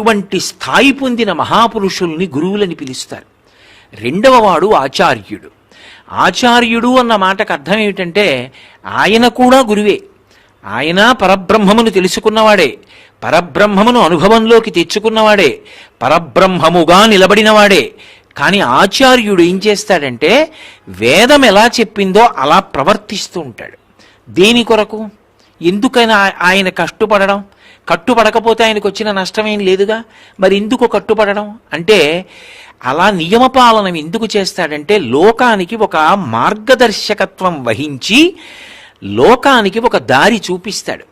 అటువంటి స్థాయి పొందిన మహాపురుషుల్ని గురువులని పిలుస్తారు. రెండవ వాడు ఆచార్యుడు. ఆచార్యుడు అన్న మాటకు అర్థం ఏమిటంటే ఆయన కూడా గురువే. ఆయన పరబ్రహ్మమును తెలుసుకున్నవాడే, పరబ్రహ్మమును అనుభవంలోకి తెచ్చుకున్నవాడే, పరబ్రహ్మముగా నిలబడినవాడే. కానీ ఆచార్యుడు ఏం చేస్తాడంటే వేదం ఎలా చెప్పిందో అలా ప్రవర్తిస్తూ ఉంటాడు. దేని కొరకు? ఎందుకైనా ఆయన కట్టుపడడం? కట్టుపడకపోతే ఆయనకు వచ్చిన నష్టమేం లేదుగా, మరి ఎందుకు కట్టుపడడం అంటే అలా నియమపాలన ఎందుకు చేస్తాడంటే లోకానికి ఒక మార్గదర్శకత్వం వహించి లోకానికి ఒక దారి చూపిస్తాడు.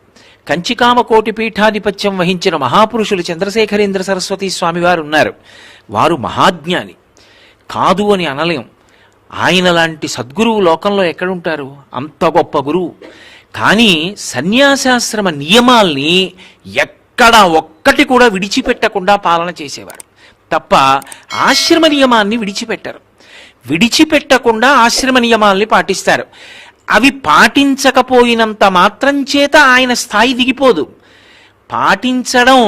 కంచికామకోటి పీఠాధిపత్యం వహించిన మహాపురుషులు చంద్రశేఖరేంద్ర సరస్వతి స్వామి వారు ఉన్నారు. వారు మహాజ్ఞాని, కాదు అని అనలేం. ఆయన లాంటి సద్గురువు లోకంలో ఎక్కడుంటారు? అంత గొప్ప గురువు. కానీ సన్యాసాశ్రమ నియమాల్ని ఎక్కడా ఒక్కటి కూడా విడిచిపెట్టకుండా పాలన చేసేవారు తప్ప ఆశ్రమ నియమాన్ని విడిచిపెట్టరు. విడిచిపెట్టకుండా ఆశ్రమ నియమాల్ని పాటిస్తారు. అవి పాటించకపోయినంత మాత్రం చేత ఆయన స్థాయి దిగిపోదు. పాటించడం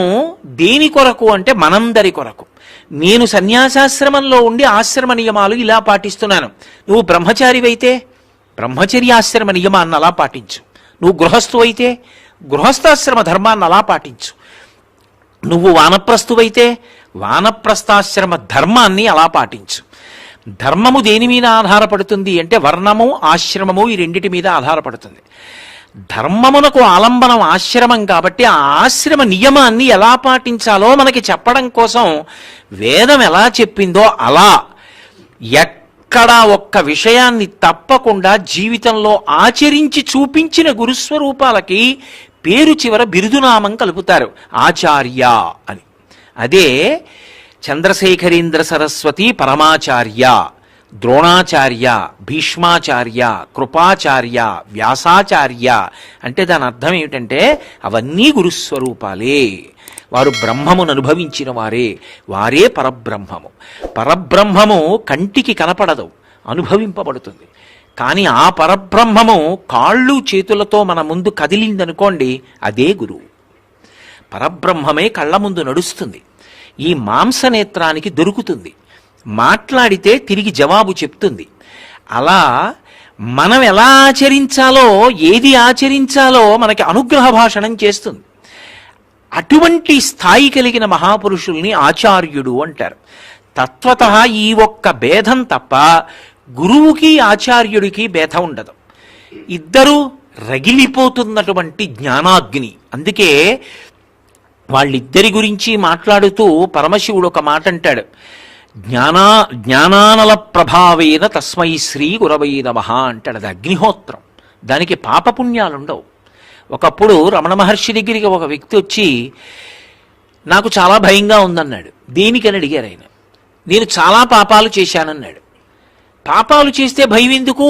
దేని కొరకు అంటే మనందరి కొరకు. నేను సన్యాసాశ్రమంలో ఉండి ఆశ్రమ నియమాలు ఇలా పాటిస్తున్నాను. నువ్వు బ్రహ్మచారివైతే బ్రహ్మచర్యాశ్రమ నియమాన్ని అలా పాటించు. నువ్వు గృహస్థువైతే గృహస్థాశ్రమ ధర్మాన్ని అలా పాటించు. నువ్వు వానప్రస్థువైతే వానప్రస్థాశ్రమ ధర్మాన్ని అలా పాటించు. ధర్మము దేని మీద ఆధారపడుతుంది అంటే వర్ణము ఆశ్రమము ఈ రెండిటి మీద ఆధారపడుతుంది. ధర్మమునకు ఆలంబనం ఆశ్రమం కాబట్టి ఆ ఆశ్రమ నియమాన్ని ఎలా పాటించాలో మనకి చెప్పడం కోసం వేదం ఎలా చెప్పిందో అలా ఎక్కడా ఒక్క విషయాన్ని తప్పకుండా జీవితంలో ఆచరించి చూపించిన గురుస్వరూపాలకి పేరు చివర బిరుదునామం కలుపుతారు, ఆచార్య అని. అదే చంద్రశేఖరేంద్ర సరస్వతి పరమాచార్య, ద్రోణాచార్య, భీష్మాచార్య, కృపాచార్య, వ్యాసాచార్య అంటే దాని అర్థం ఏమిటంటే అవన్నీ గురుస్వరూపాలే. వారు బ్రహ్మమును అనుభవించిన వారే, వారే పరబ్రహ్మము. పరబ్రహ్మము కంటికి కనపడదు, అనుభవింపబడుతుంది. కానీ ఆ పరబ్రహ్మము కాళ్ళు చేతులతో మన ముందు కదిలిందనుకోండి, అదే గురువు. పరబ్రహ్మమే కళ్ళ ముందు నడుస్తుంది, ఈ మాంసనేత్రానికి దొరుకుతుంది, మాట్లాడితే తిరిగి జవాబు చెప్తుంది. అలా మనం ఎలా ఆచరించాలో, ఏది ఆచరించాలో మనకి అనుగ్రహ భాషణం చేస్తుంది. అటువంటి స్థాయి కలిగిన మహాపురుషుల్ని ఆచార్యుడు అంటారు. తత్వతః ఈ ఒక్క భేదం తప్ప గురువుకి ఆచార్యుడికి భేదం ఉండదు. ఇద్దరూ రగిలిపోతున్నటువంటి జ్ఞానాగ్ని. అందుకే వాళ్ళిద్దరి గురించి మాట్లాడుతూ పరమశివుడు ఒక మాట అంటాడు, జ్ఞానానల ప్రభావేన తస్మై శ్రీ గురవై నమః అంటాడు. అది అగ్నిహోత్రం, దానికి పాపపుణ్యాలుండవు. ఒకప్పుడు రమణ మహర్షి దగ్గరికి ఒక వ్యక్తి వచ్చి నాకు చాలా భయంగా ఉందన్నాడు. దేనికని అడిగారు ఆయన. నేను చాలా పాపాలు చేశానన్నాడు. పాపాలు చేస్తే భయం ఎందుకు?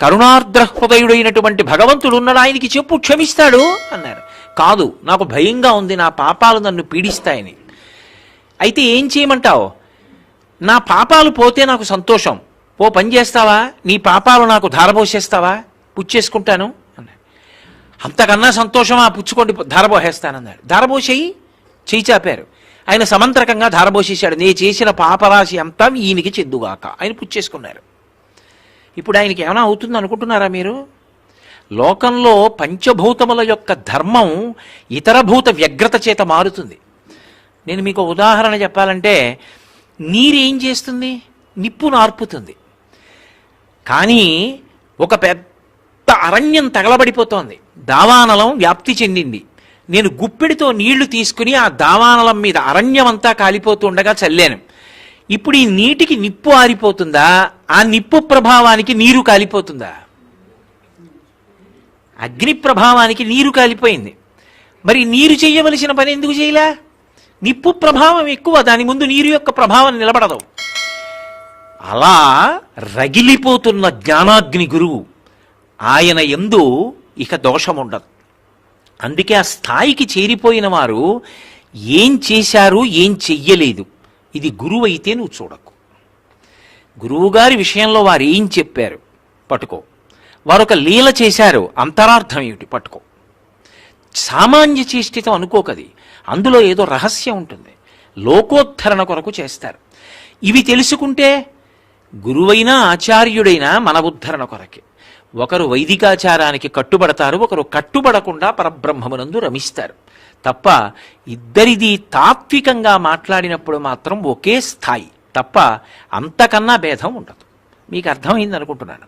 కరుణార్ద్ర హృదయుడైనటువంటి భగవంతుడు ఉన్నాడు, ఆయనకి చెప్పు, క్షమిస్తాడు అన్నారు. కాదు, నాకు భయంగా ఉంది, నా పాపాలు నన్ను పీడిస్తాయని. అయితే ఏం చేయమంటావు? నా పాపాలు పోతే నాకు సంతోషం, ఓ పని చేస్తావా, నీ పాపాలు నాకు ధారపోసేస్తావా, పుచ్చేసుకుంటాను అన్నాడు. అంతకన్నా సంతోషమా, పుచ్చుకోండి, ధారపోసేస్తానన్నాడు. ధారపోసేయి, చేయి చాపారు. ఆయన సమంత్రకంగా ధారపోసేశాడు. నే చేసిన పాపరాశి అంతా ఈయనకి చెద్దుగాక, ఆయన పుచ్చేసుకున్నారు. ఇప్పుడు ఆయనకి ఏమైనా అవుతుంది అనుకుంటున్నారా మీరు? లోకంలో పంచభూతముల యొక్క ధర్మం ఇతర భూత వ్యగ్రత చేత మారుతుంది. నేను మీకు ఉదాహరణ చెప్పాలంటే, నీరేం చేస్తుంది? నిప్పు నార్పుతుంది. కానీ ఒక పెద్ద అరణ్యం తగలబడిపోతోంది, దావానలం వ్యాప్తి చెందింది. నేను గుప్పెడితో నీళ్లు తీసుకుని ఆ దావానలం మీద అరణ్యం అంతా కాలిపోతుండగా చల్లాను. ఇప్పుడు ఈ నీటికి నిప్పు ఆరిపోతుందా? ఆ నిప్పు ప్రభావానికి నీరు కాలిపోతుందా? అగ్ని ప్రభావానికి నీరు కాలిపోయింది. మరి నీరు చేయవలసిన పని ఎందుకు చేయలే? నిప్పు ప్రభావం ఎక్కువ, దాని ముందు నీరు యొక్క ప్రభావం నిలబడదు. అలా రగిలిపోతున్న జ్ఞానాగ్ని గురువు, ఆయన యందు ఇక దోషముండదు. అందుకే ఆ స్థాయికి చేరిపోయిన వారు ఏం చేశారు, ఏం చెయ్యలేదు, ఇది గురువు అయితే నువ్వు చూడకు. గురువుగారి విషయంలో వారు ఏం చెప్పారు పట్టుకో, వారు ఒక లీల చేశారు, అంతరార్థం ఏమిటి పట్టుకో. సామాన్య చేష్టితం అనుకోకది, అందులో ఏదో రహస్యం ఉంటుంది. లోకోద్ధరణ కొరకు చేస్తారు. ఇవి తెలుసుకుంటే గురువైనా ఆచార్యుడైనా మన ఉద్ధరణ కొరకే. ఒకరు వైదికాచారానికి కట్టుబడతారు, ఒకరు కట్టుబడకుండా పరబ్రహ్మమునందు రమిస్తారు. తప్ప ఇద్దరిది తాత్వికంగా మాట్లాడినప్పుడు మాత్రం ఒకే స్థాయి తప్ప అంతకన్నా భేదం ఉండదు. మీకు అర్థమైంది అనుకుంటున్నాను.